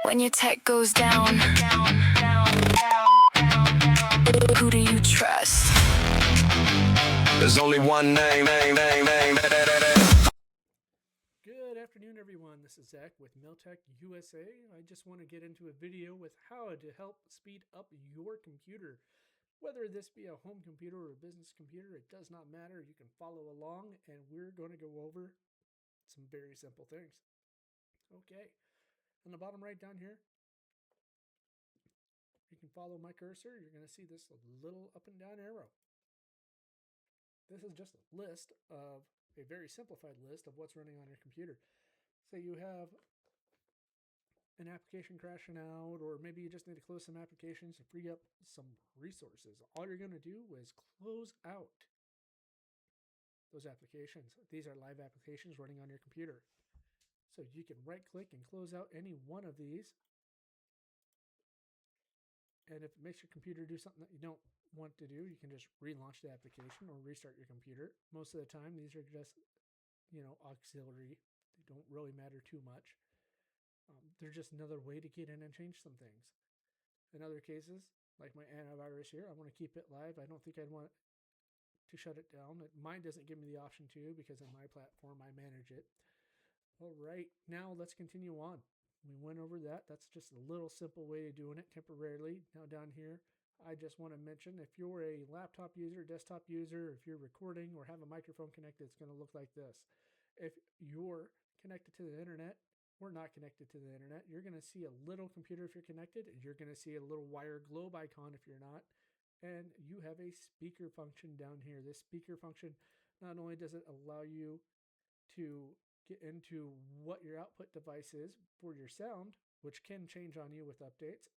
When your tech goes down, who do you trust? There's only one name. Good afternoon, everyone. This is Zach with Miltech USA. I just want to get into a video with how to help speed up your computer. Whether this be a home computer or a business computer, it does not matter. You can follow along, and we're going to go over some very simple things. Okay, on the bottom right down here, you can follow my cursor. You're going to see this little up and down arrow. This is just a list of a very simplified list of what's running on your computer. So you have an application crashing out, or maybe you just need to close some applications to free up some resources. All you're going to do is close out those applications. These are live applications running on your computer. So you can right click and close out any one of these. And if it makes your computer do something that you don't want to do, you can just relaunch the application or restart your computer. Most of the time, these are just, auxiliary. They don't really matter too much. They're just another way to get in and change some things. In other cases, like my antivirus here, I want to keep it live. I don't think I'd want to shut it down. Mine doesn't give me the option to because in my platform, I manage it. All right, now let's continue on. We went over that. That's just a little simple way of doing it temporarily. Now down here, I just want to mention if you're a laptop user, desktop user, if you're recording or have a microphone connected, it's going to look like this. If you're connected to the internet, we're not connected to the internet. You're going to see a little computer if you're connected, and you're going to see a little wire globe icon if you're not. And you have a speaker function down here. This speaker function, not only does it allow you to get into what your output device is for your sound, which can change on you with updates,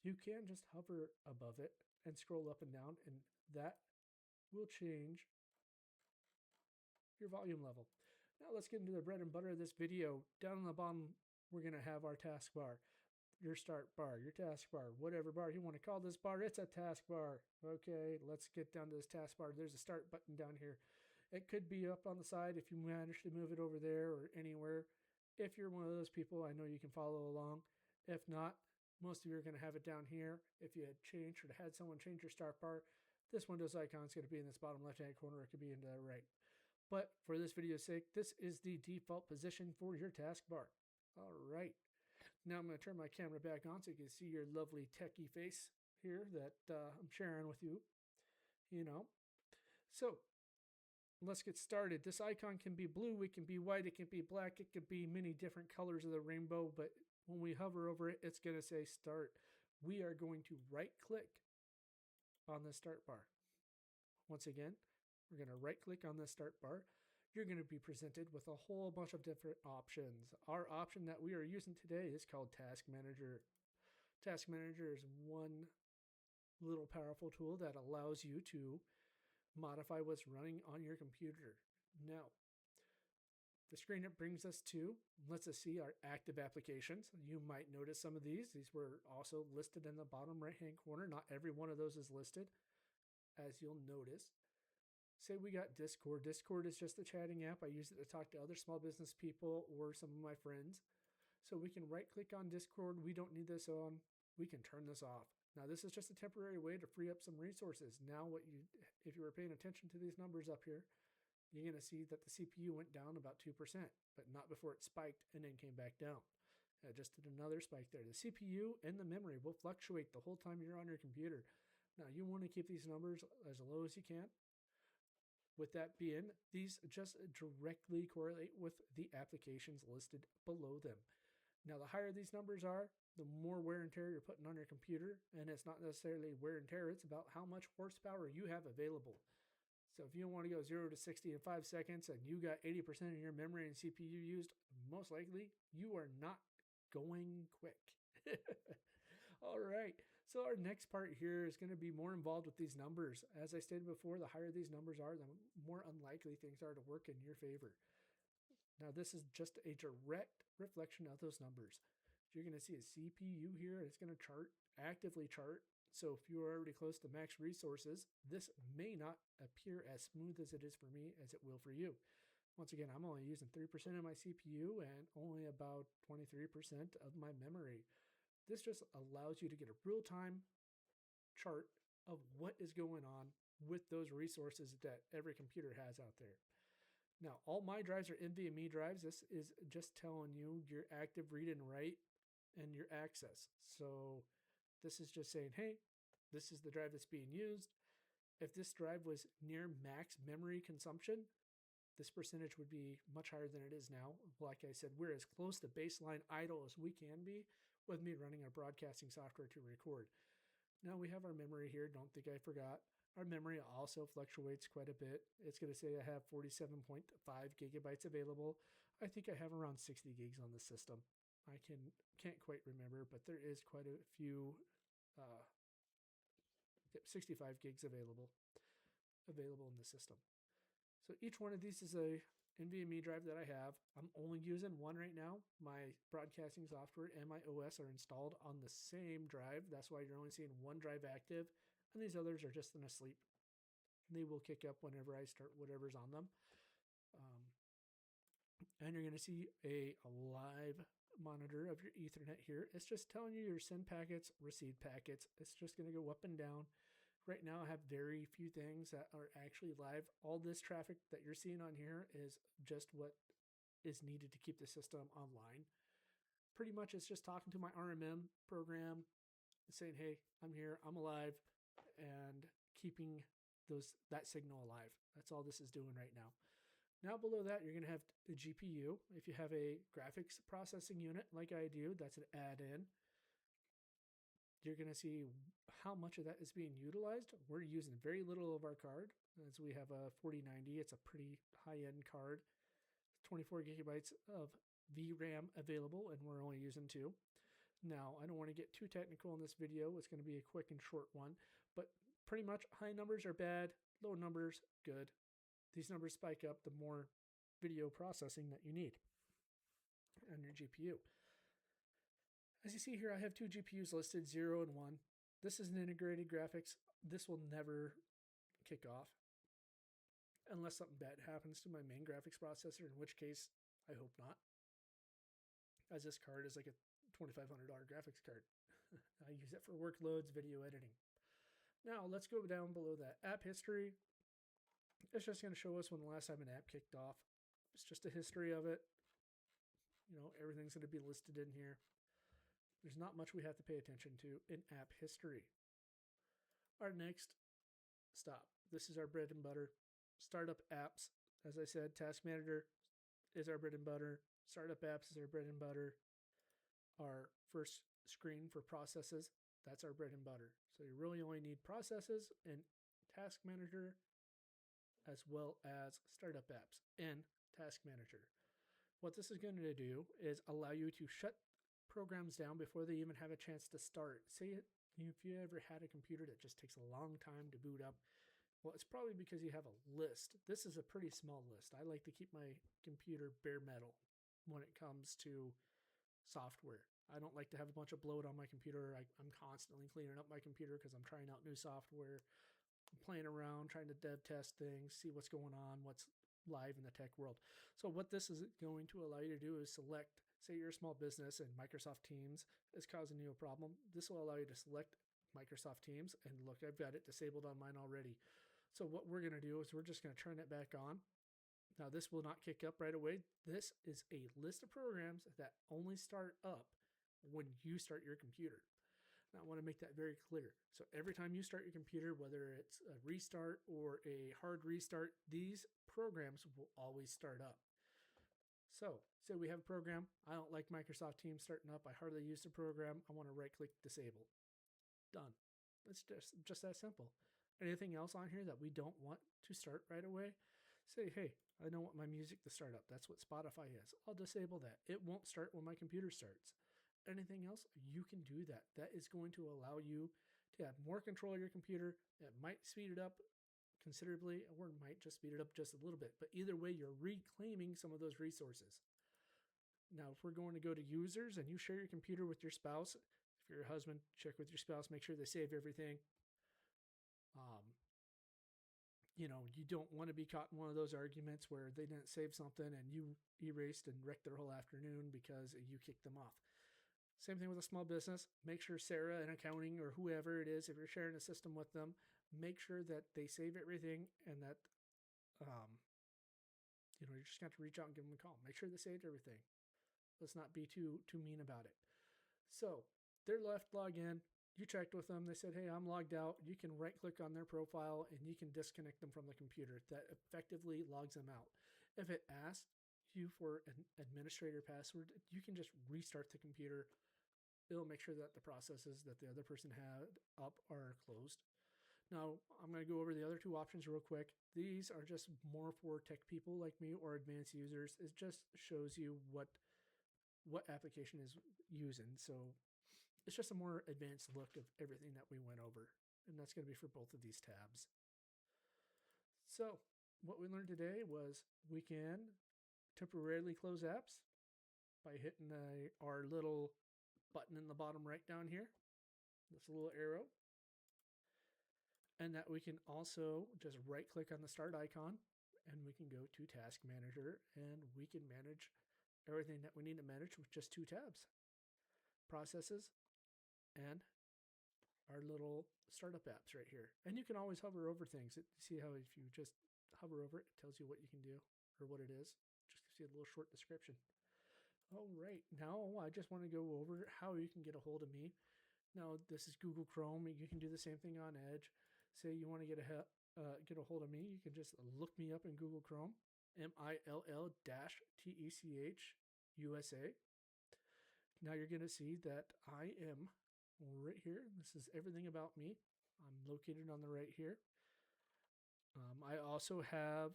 you can just hover above it and scroll up and down, and that will change your volume level. Now let's get into the bread and butter of this video. Down on the bottom, we're going to have our taskbar, your start bar, your taskbar, whatever bar you want to call this bar. It's a taskbar. Okay, let's get down to this taskbar. There's a start button down here. It could be up on the side if you manage to move it over there or anywhere. If you're one of those people, I know you can follow along. If not, most of you are going to have it down here. If you had changed or had someone change your start bar, this Windows icon is going to be in this bottom left-hand corner. It could be in the right. But for this video's sake, this is the default position for your taskbar. All right. Now I'm going to turn my camera back on so you can see your lovely techie face here that I'm sharing with you. So let's get started. This icon can be blue, it can be white, it can be black, it could be many different colors of the rainbow, but when we hover over it, it's going to say start. We are going to right click on the start bar. Once again, we're going to right click on the start bar. You're going to be presented with a whole bunch of different options. Our option that we are using today is called Task Manager. Task Manager is one little powerful tool that allows you to modify what's running on your computer. Now, the screen it brings us to lets us see our active applications. You might notice some of these. These were also listed in the bottom right-hand corner. Not every one of those is listed, as you'll notice. Say we got Discord. Discord is just a chatting app. I use it to talk to other small business people or some of my friends. So we can right click on Discord. We don't need this on. We can turn this off. Now this is just a temporary way to free up some resources. Now if you were paying attention to these numbers up here, you're going to see that the CPU went down about 2%, but not before it spiked and then came back down. Just did another spike there. The CPU and the memory will fluctuate the whole time you're on your computer. Now you want to keep these numbers as low as you can. With that being, these just directly correlate with the applications listed below them. Now, the higher these numbers are, the more wear and tear you're putting on your computer, and it's not necessarily wear and tear, it's about how much horsepower you have available. So if you want to go 0 to 60 in 5 seconds and you got 80% of your memory and CPU used, most likely you are not going quick. All right. So our next part here is going to be more involved with these numbers. As I stated before, the higher these numbers are, the more unlikely things are to work in your favor. Now this is just a direct reflection of those numbers. You're going to see a CPU here. It's going to actively chart. So if you're already close to max resources, this may not appear as smooth as it is for me as it will for you. Once again, I'm only using 3% of my CPU and only about 23% of my memory. This just allows you to get a real-time chart of what is going on with those resources that every computer has out there. Now, all my drives are NVMe drives. This is just telling you your active read and write and your access. So this is just saying, hey, this is the drive that's being used. If this drive was near max memory consumption, this percentage would be much higher than it is now. Like I said, we're as close to baseline idle as we can be with me running our broadcasting software to record. Now we have our memory here. Don't think I forgot. Our memory also fluctuates quite a bit. It's going to say I have 47.5 gigabytes available. I think I have around 60 gigs on the system. I can't quite remember, but there is quite a few 65 gigs available in the system. So each one of these is a NVMe drive that I have. I'm only using one right now. My broadcasting software and my OS are installed on the same drive. That's why you're only seeing one drive active, and these others are just in a sleep. They will kick up whenever I start whatever's on them. And you're going to see a live monitor of your Ethernet here. It's just telling you your send packets, receive packets. It's just going to go up and down. Right now, I have very few things that are actually live. All this traffic that you're seeing on here is just what is needed to keep the system online. Pretty much, it's just talking to my RMM program, saying, hey, I'm here, I'm alive, and keeping that signal alive. That's all this is doing right now. Now below that, you're going to have the GPU. If you have a graphics processing unit like I do, that's an add-in. You're going to see how much of that is being utilized. We're using very little of our card, as we have a 4090. It's a pretty high-end card. 24 gigabytes of VRAM available, and we're only using 2. Now, I don't want to get too technical in this video. It's going to be a quick and short one, but pretty much high numbers are bad, low numbers, good. These numbers spike up the more video processing that you need on your GPU. As you see here, I have 2 GPUs listed, 0 and 1. This is an integrated graphics. This will never kick off unless something bad happens to my main graphics processor, in which case I hope not, as this card is like a $2,500 graphics card. I use it for workloads, video editing. Now let's go down below that. App history. It's just going to show us when the last time an app kicked off. It's just a history of it. You know, everything's going to be listed in here. There's not much we have to pay attention to in app history. Our next stop. This is our bread and butter. Startup apps. As I said, Task Manager is our bread and butter. Startup apps is our bread and butter. Our first screen for processes, that's our bread and butter. So you really only need processes and Task Manager, as well as startup apps and Task Manager. What this is going to do is allow you to shut programs down before they even have a chance to start. Say if you ever had a computer that just takes a long time to boot up, well, it's probably because you have a list. This is a pretty small list. I like to keep my computer bare metal when it comes to software. I don't like to have a bunch of bloat on my computer. I'm constantly cleaning up my computer because I'm trying out new software, I'm playing around, trying to dev test things, see what's going on, what's live in the tech world. So what this is going to allow you to do is select, say you're a small business and Microsoft Teams is causing you a problem. This will allow you to select Microsoft Teams and look, I've got it disabled on mine already. So what we're going to do is we're just going to turn it back on. Now this will not kick up right away. This is a list of programs that only start up when you start your computer. Now, I want to make that very clear. So every time you start your computer, whether it's a restart or a hard restart, these programs will always start up. So say we have a program. I don't like Microsoft Teams starting up. I hardly use the program. I want to right-click disable. Done. It's just that simple. Anything else on here that we don't want to start right away? Say, hey, I don't want my music to start up. That's what Spotify is. I'll disable that. It won't start when my computer starts. Anything else, you can do that. That is going to allow you to have more control of your computer. It might speed it up considerably, or it might just speed it up just a little bit. But either way, you're reclaiming some of those resources. Now, if we're going to go to users and you share your computer with your spouse, if you're a husband, check with your spouse, make sure they save everything. You don't want to be caught in one of those arguments where they didn't save something and you erased and wrecked their whole afternoon because you kicked them off. Same thing with a small business. Make sure Sarah in accounting or whoever it is, if you're sharing a system with them, make sure that they save everything and that, you're just going to have to reach out and give them a call. Make sure they saved everything. Let's not be too mean about it. So they're left log in. You checked with them. They said, hey, I'm logged out. You can right click on their profile and you can disconnect them from the computer. That effectively logs them out. If it asks you for an administrator password, you can just restart the computer. It'll make sure that the processes that the other person had up are closed. Now, I'm going to go over the other two options real quick. These are just more for tech people like me or advanced users. It just shows you what application is using. So it's just a more advanced look of everything that we went over. And that's going to be for both of these tabs. So what we learned today was we can temporarily close apps by hitting our little button in the bottom right down here, this little arrow. And that we can also just right click on the start icon and we can go to Task Manager and we can manage everything that we need to manage with just two tabs. Processes and our little startup apps right here. And you can always hover over things. See how if you just hover over it, it tells you what you can do or what it is. Just gives you a little short description. All right, now I just want to go over how you can get a hold of me. Now this is Google Chrome. You can do the same thing on Edge. Say you want to get a hold of me, you can just look me up in Google Chrome, MILL-TECH USA. Now you're going to see that I am right here. This is everything about me. I'm located on the right here. I also have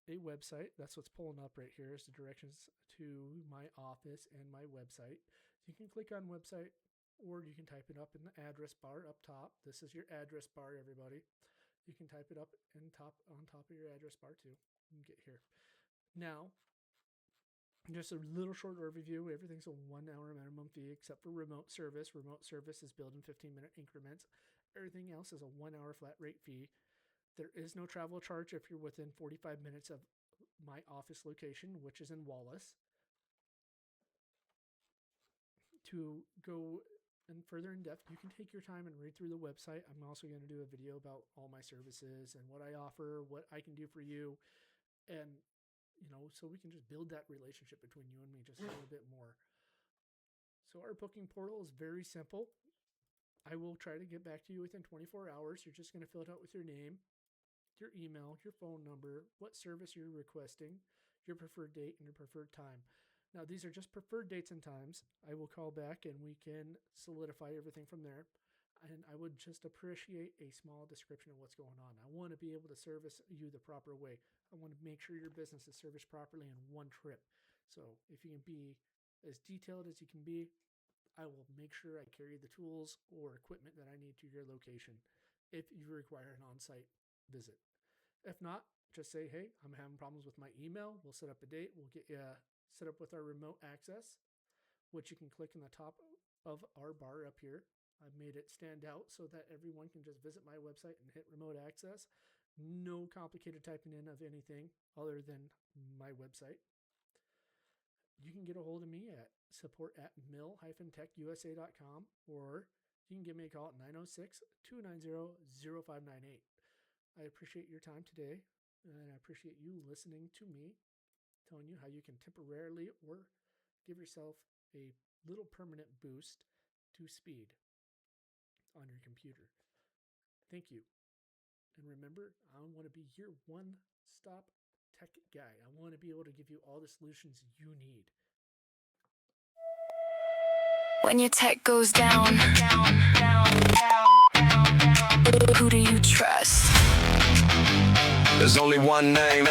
a website. That's what's pulling up right here is the directions to my office and my website. You can click on website, or you can type it up in the address bar up top. This is your address bar, everybody. You can type it up on top of your address bar too. You can get here. Now, just a little short overview. Everything's a 1 hour minimum fee except for remote service. Remote service is billed in 15-minute increments. Everything else is a 1 hour flat rate fee. There is no travel charge if you're within 45 minutes of my office location, which is in Wallace. To go and further in depth, you can take your time and read through the website. I'm also going to do a video about all my services and what I offer, what I can do for you. And, so we can just build that relationship between you and me just a little bit more. So our booking portal is very simple. I will try to get back to you within 24 hours. You're just going to fill it out with your name, your email, your phone number, what service you're requesting, your preferred date, and your preferred time. Now, these are just preferred dates and times. I will call back and we can solidify everything from there. And I would just appreciate a small description of what's going on. I want to be able to service you the proper way. I want to make sure your business is serviced properly in one trip. So if you can be as detailed as you can be, I will make sure I carry the tools or equipment that I need to your location if you require an on-site visit. If not, just say, hey, I'm having problems with my email. We'll set up a date. We'll get you set up with our remote access, which you can click in the top of our bar up here. I've made it stand out so that everyone can just visit my website and hit remote access. No complicated typing in of anything other than my website. You can get a hold of me at support@mill-techusa.com, or you can give me a call at 906-290-0598. I appreciate your time today, and I appreciate you listening to me, telling you how you can temporarily or give yourself a little permanent boost to speed on your computer. Thank you. And remember, I want to be your one-stop tech guy. I want to be able to give you all the solutions you need. When your tech goes down, who do you trust? There's only one name.